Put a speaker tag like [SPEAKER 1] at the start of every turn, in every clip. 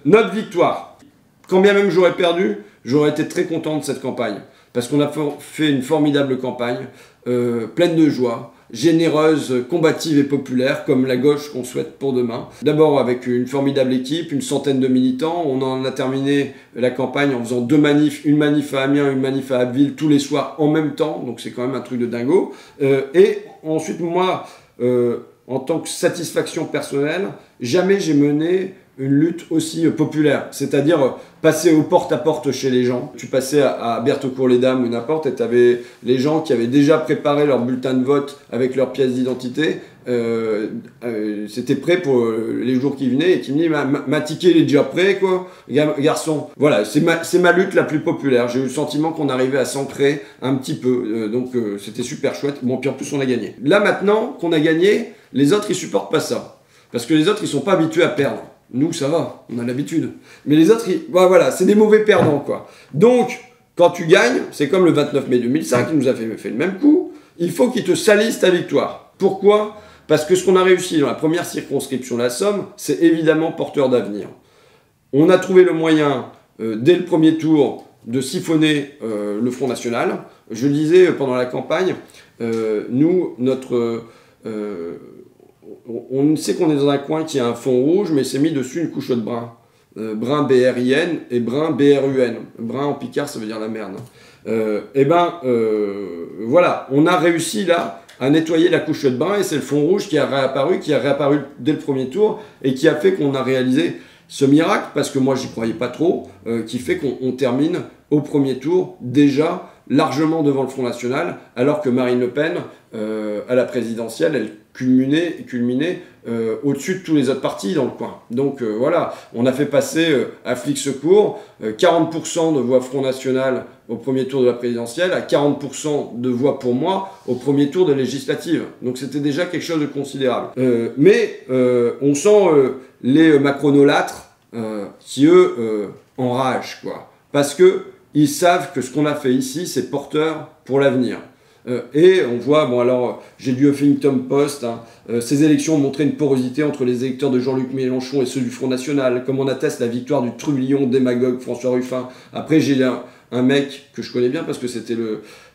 [SPEAKER 1] Notre victoire, quand bien même j'aurais perdu, j'aurais été très content de cette campagne. Parce qu'on a fait une formidable campagne, pleine de joie, généreuse, combative et populaire, comme la gauche qu'on souhaite pour demain. D'abord avec une formidable équipe, une centaine de militants. On en a terminé la campagne en faisant 2 manifs, une manif à Amiens, une manif à Abbeville, tous les soirs en même temps. Donc c'est quand même un truc de dingo. Et ensuite, moi, en tant que satisfaction personnelle, jamais j'ai mené une lutte aussi populaire, c'est-à-dire passer au porte-à-porte chez les gens. Tu passais à Berthe-Cour-les-Dames ou n'importe et tu avais les gens qui avaient déjà préparé leur bulletin de vote avec leur pièce d'identité. C'était prêt pour les jours qui venaient et qui me disaient ma ticket il est déjà prêt quoi, garçon. Voilà, c'est ma lutte la plus populaire. J'ai eu le sentiment qu'on arrivait à s'ancrer un petit peu, donc c'était super chouette. Bon, puis en plus on a gagné. Là maintenant qu'on a gagné, les autres ils supportent pas ça. Parce que les autres ils sont pas habitués à perdre. Nous, ça va, on a l'habitude. Mais les autres, voilà, c'est des mauvais perdants, quoi. Donc, quand tu gagnes, c'est comme le 29 mai 2005, qui nous a fait le même coup, il faut qu'ils te salissent ta victoire. Pourquoi? Parce que ce qu'on a réussi dans la première circonscription de la Somme, c'est évidemment porteur d'avenir. On a trouvé le moyen, dès le premier tour, de siphonner le Front National. Je le disais pendant la campagne, nous, on sait qu'on est dans un coin qui a un fond rouge, mais c'est mis dessus une couche de brun. Brun B-R-I-N et brun B-R-U-N. Brun en picard, ça veut dire la merde. Voilà, on a réussi là à nettoyer la couche de brun et c'est le fond rouge qui a réapparu dès le premier tour et qui a fait qu'on a réalisé ce miracle, parce que moi j'y croyais pas trop, qui fait qu'on termine au premier tour déjà largement devant le Front National, alors que Marine Le Pen, à la présidentielle, elle culminait au-dessus de tous les autres partis dans le coin. Donc voilà, on a fait passer à Flic Secours 40% de voix Front National au premier tour de la présidentielle, à 40% de voix pour moi au premier tour de législative. Donc c'était déjà quelque chose de considérable. Mais on sent les macronolâtres qui, eux, enragent, quoi. Parce que ils savent que ce qu'on a fait ici, c'est porteur pour l'avenir. Et on voit, bon alors, j'ai lu Huffington Post, ces élections ont montré une porosité entre les électeurs de Jean-Luc Mélenchon et ceux du Front National, comme on atteste la victoire du trublion démagogue François Ruffin. Après, j'ai un mec que je connais bien parce que c'était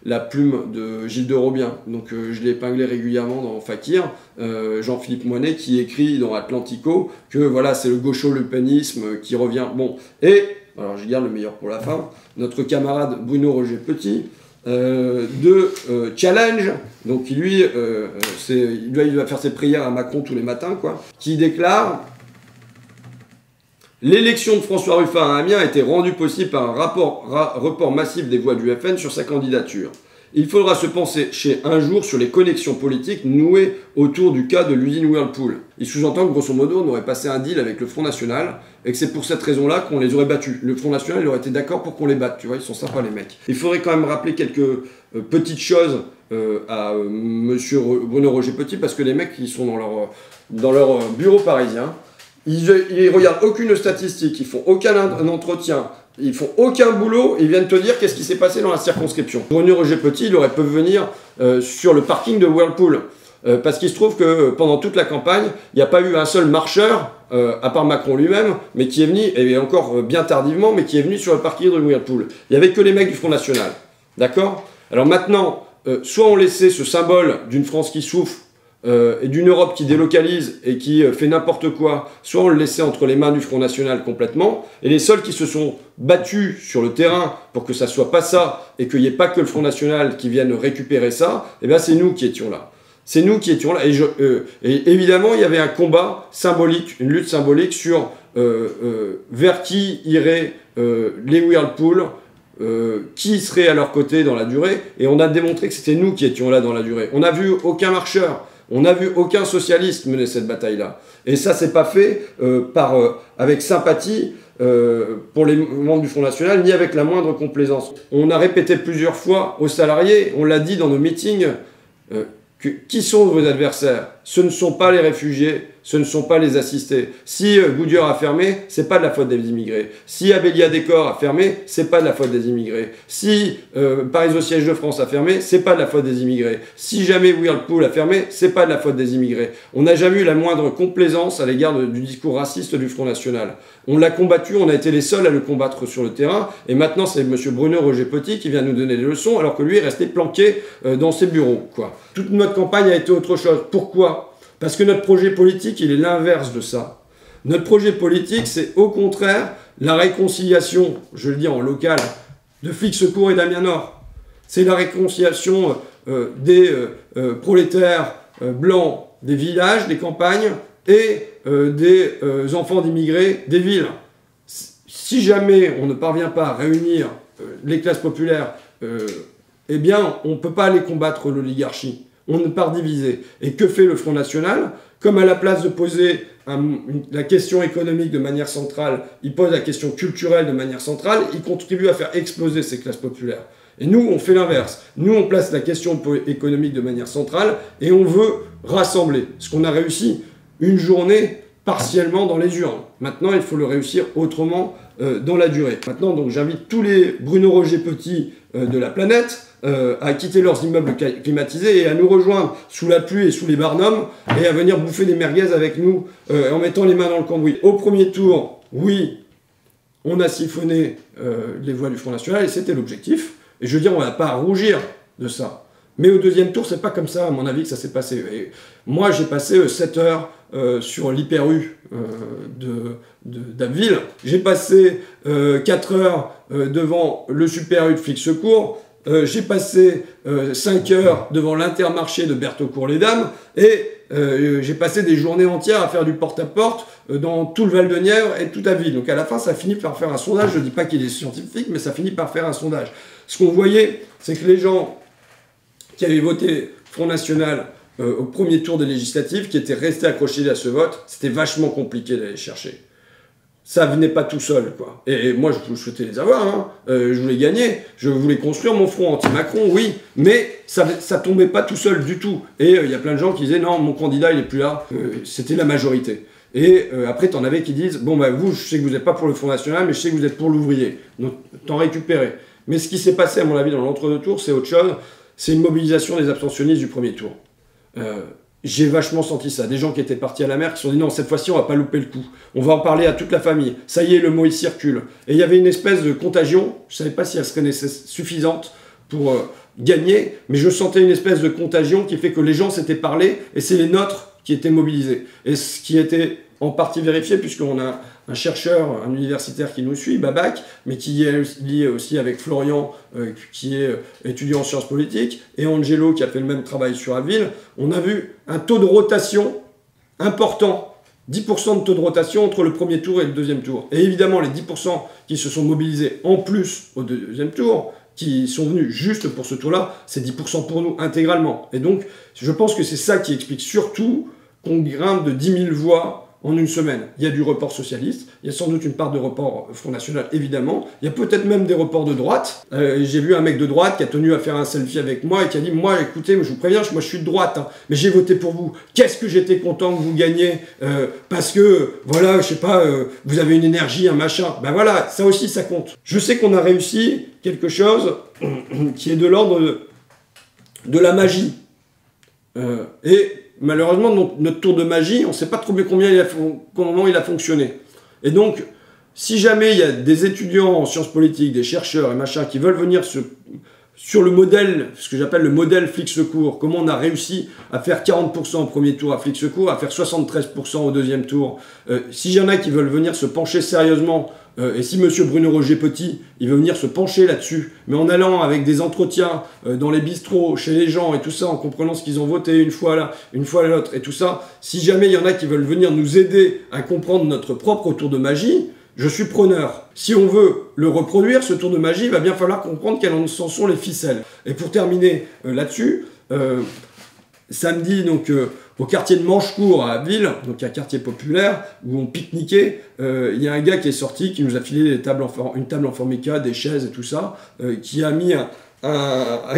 [SPEAKER 1] la plume de Gilles de Robien, donc je l'ai épinglé régulièrement dans Fakir, Jean-Philippe Moinet, qui écrit dans Atlantico que voilà, c'est le gaucho-lepenisme qui revient. Bon, et, alors je garde le meilleur pour la fin, notre camarade Bruno Roger Petit, de Challenge, donc lui, il va faire ses prières à Macron tous les matins, quoi, qui déclare: l'élection de François Ruffin à Amiens a été rendue possible par un report massif des voix du FN sur sa candidature. Il faudra se pencher un jour sur les connexions politiques nouées autour du cas de l'usine Whirlpool. Il sous-entend que, grosso modo, on aurait passé un deal avec le Front National et que c'est pour cette raison-là qu'on les aurait battus. Le Front National, il aurait été d'accord pour qu'on les batte, tu vois, ils sont sympas les mecs. Il faudrait quand même rappeler quelques petites choses à monsieur Bruno Roger Petit, parce que les mecs, ils sont dans leur bureau parisien, ils regardent aucune statistique, ils font aucun entretien, ils font aucun boulot, ils viennent te dire qu'est-ce qui s'est passé dans la circonscription. Bruno Roger Petit, il aurait pu venir sur le parking de Whirlpool. Parce qu'il se trouve que pendant toute la campagne, il n'y a pas eu un seul marcheur, à part Macron lui-même, mais qui est venu, et encore bien tardivement, mais qui est venu sur le parking de Whirlpool. Il n'y avait que les mecs du Front National. D'accord? Alors maintenant, soit on laissait ce symbole d'une France qui souffre, et d'une Europe qui délocalise et qui fait n'importe quoi, soit on le laissait entre les mains du Front National complètement, et les seuls qui se sont battus sur le terrain pour que ça soit pas ça, et qu'il n'y ait pas que le Front National qui vienne récupérer ça, eh bien c'est nous qui étions là. C'est nous qui étions là, et évidemment il y avait un combat symbolique, une lutte symbolique sur vers qui iraient les Whirlpool, qui serait à leur côté dans la durée, et on a démontré que c'était nous qui étions là dans la durée. On n'a vu aucun marcheur, on n'a vu aucun socialiste mener cette bataille-là. Et ça, c'est pas fait avec sympathie pour les membres du Front National, ni avec la moindre complaisance. On a répété plusieurs fois aux salariés, on l'a dit dans nos meetings, qui sont vos adversaires? Ce ne sont pas les réfugiés, ce ne sont pas les assistés. Si Goodyear a fermé, c'est pas de la faute des immigrés. Si Abélia Décor a fermé, c'est pas de la faute des immigrés. Si Paris au siège de France a fermé, c'est pas de la faute des immigrés. Si jamais Whirlpool a fermé, c'est pas de la faute des immigrés. On n'a jamais eu la moindre complaisance à l'égard du discours raciste du Front National. On l'a combattu, on a été les seuls à le combattre sur le terrain, et maintenant c'est M. Bruno Roger-Petit qui vient nous donner des leçons, alors que lui est resté planqué dans ses bureaux, quoi. Toute notre campagne a été autre chose. Pourquoi ? Parce que notre projet politique, il est l'inverse de ça. Notre projet politique, c'est au contraire la réconciliation, je le dis en local, de Flics Secours et d'Amiens Nord. C'est la réconciliation des prolétaires blancs des villages, des campagnes, et des enfants d'immigrés des villes. Si jamais on ne parvient pas à réunir les classes populaires, eh bien, on ne peut pas aller combattre l'oligarchie. On ne part diviser. Et que fait le Front National? Comme à la place de poser la question économique de manière centrale, il pose la question culturelle de manière centrale, il contribue à faire exploser ces classes populaires. Et nous, on fait l'inverse. Nous, on place la question économique de manière centrale et on veut rassembler. Ce qu'on a réussi une journée partiellement dans les urnes. Maintenant, il faut le réussir autrement dans la durée. Maintenant, donc, j'invite tous les Bruno Roger-Petit de la planète à quitter leurs immeubles climatisés et à nous rejoindre sous la pluie et sous les barnums et à venir bouffer des merguez avec nous en mettant les mains dans le cambouis. Au premier tour, oui, on a siphonné les voix du Front National et c'était l'objectif. Et je veux dire, on n'a pas à rougir de ça. Mais au deuxième tour, c'est pas comme ça, à mon avis, que ça s'est passé. Et moi, j'ai passé 7 heures sur l'hyper-U d'Abbeville. J'ai passé 4 heures devant le super-U de Flics Secours. J'ai passé 5 heures devant l'Intermarché de Bertaucourt-les-Dames. Et j'ai passé des journées entières à faire du porte-à-porte dans tout le Val-de-Nièvre et toute Abbeville. Donc à la fin, ça finit par faire un sondage. Je ne dis pas qu'il est scientifique, mais ça finit par faire un sondage. Ce qu'on voyait, c'est que les gens qui avaient voté Front National au premier tour des législatives, qui étaient restés accrochés à ce vote, c'était vachement compliqué d'aller chercher. Ça venait pas tout seul, quoi. Et moi, je souhaitais les avoir, hein. Je voulais gagner, je voulais construire mon front anti-Macron, oui, mais ça tombait pas tout seul du tout. Et il y a plein de gens qui disaient, non, mon candidat, il est plus là. C'était la majorité. Et après, t'en avais qui disent, bon, bah, vous, je sais que vous n'êtes pas pour le Front National, mais je sais que vous êtes pour l'ouvrier. Donc, t'en récupérais. Mais ce qui s'est passé, à mon avis, dans l'entre-deux tours, c'est autre chose. C'est une mobilisation des abstentionnistes du premier tour. J'ai vachement senti ça. Des gens qui étaient partis à la mer qui se sont dit non, cette fois-ci, on va pas louper le coup. On va en parler à toute la famille. Ça y est, le mot, il circule. Et il y avait une espèce de contagion. Je ne savais pas si elle se connaissait suffisante pour gagner, mais je sentais une espèce de contagion qui fait que les gens s'étaient parlé et c'est les nôtres qui étaient mobilisés. Et ce qui était en partie vérifié, puisqu'on a un chercheur, un universitaire qui nous suit, Babac, mais qui est lié aussi avec Florian, qui est étudiant en sciences politiques, et Angelo, qui a fait le même travail sur Abbeville. On a vu un taux de rotation important, 10% de taux de rotation entre le premier tour et le deuxième tour. Et évidemment, les 10% qui se sont mobilisés en plus au deuxième tour, qui sont venus juste pour ce tour-là, c'est 10% pour nous intégralement. Et donc, je pense que c'est ça qui explique surtout qu'on grimpe de 10 000 voix en une semaine. Il y a du report socialiste, il y a sans doute une part de report Front National, évidemment. Il y a peut-être même des reports de droite. J'ai vu un mec de droite qui a tenu à faire un selfie avec moi et qui a dit « Moi, écoutez, je vous préviens, moi je suis de droite, hein, mais j'ai voté pour vous. Qu'est-ce que j'étais content que vous gagniez parce que, voilà, je sais pas, vous avez une énergie, un machin. » Ben voilà, ça aussi, ça compte. Je sais qu'on a réussi quelque chose qui est de l'ordre de la magie. Et malheureusement, notre tour de magie, on ne sait pas trop bien comment il a fonctionné. Et donc, si jamais il y a des étudiants en sciences politiques, des chercheurs et machin qui veulent venir sur le modèle, ce que j'appelle le modèle Flics Secours, comment on a réussi à faire 40% au premier tour à Flics Secours, à faire 73% au deuxième tour, s'il y en a qui veulent venir se pencher sérieusement, et si M. Bruno Roger-Petit, il veut venir se pencher là-dessus, mais en allant avec des entretiens dans les bistrots, chez les gens et tout ça, en comprenant ce qu'ils ont voté une fois là, une fois l'autre et tout ça, si jamais il y en a qui veulent venir nous aider à comprendre notre propre tour de magie, je suis preneur. Si on veut le reproduire, ce tour de magie, il va bien falloir comprendre quelles en sont les ficelles. Et pour terminer là-dessus, samedi, donc, au quartier de Manchecourt à Abbeville, donc un quartier populaire, où on pique-niquait, il y a un gars qui est sorti, qui nous a filé une table en formica, des chaises et tout ça, qui a mis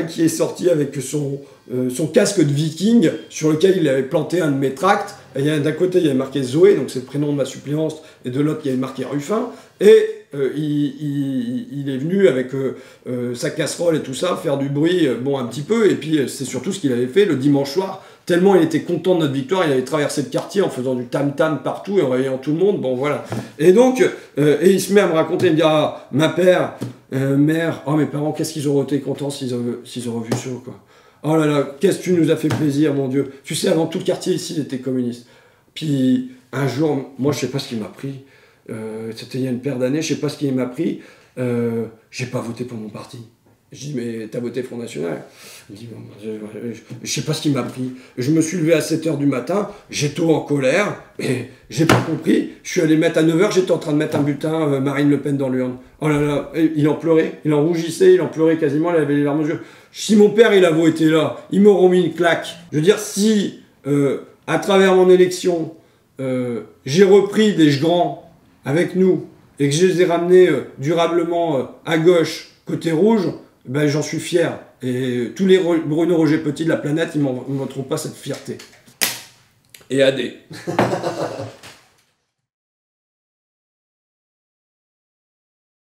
[SPEAKER 1] qui est sorti avec son casque de viking, sur lequel il avait planté un de mes tracts, D'un côté, il y avait marqué Zoé, donc c'est le prénom de ma suppléante, et de l'autre, il y avait marqué Ruffin. Et il est venu avec sa casserole et tout ça, faire du bruit, bon, un petit peu. Et puis, c'est surtout ce qu'il avait fait le dimanche soir. Tellement il était content de notre victoire, il avait traversé le quartier en faisant du tam-tam partout et en réveillant tout le monde. Bon, voilà. Et donc, et il se met à me raconter, il me dit, ah, ma mère, oh, mes parents, qu'est-ce qu'ils auraient été contents s'ils auraient vu ça, quoi. Oh là là, qu'est-ce que tu nous as fait plaisir, mon Dieu. Tu sais, avant tout le quartier ici, il était communiste. Puis, un jour, moi, je sais pas ce qu'il m'a pris. C'était il y a une paire d'années, je sais pas ce qu'il m'a pris. J'ai pas voté pour mon parti. Je dis, mais t'as voté Front National? Il me dit, bon, je sais pas ce qu'il m'a pris. Je me suis levé à 7h du matin, j'étais en colère, et j'ai pas compris. Je suis allé mettre à 9h, j'étais en train de mettre un bulletin Marine Le Pen dans l'urne. Oh là là, il en pleurait, il en rougissait, il en pleurait quasiment, il avait les larmes aux yeux. Si mon père, il avait été là, ils m'auront mis une claque. Je veux dire, si, à travers mon élection, j'ai repris des grands avec nous, et que je les ai ramenés durablement à gauche, côté rouge, ben, j'en suis fier. Et tous les Bruno Roger Petit de la planète, ils ne m'en montreront pas cette fierté. Et AD.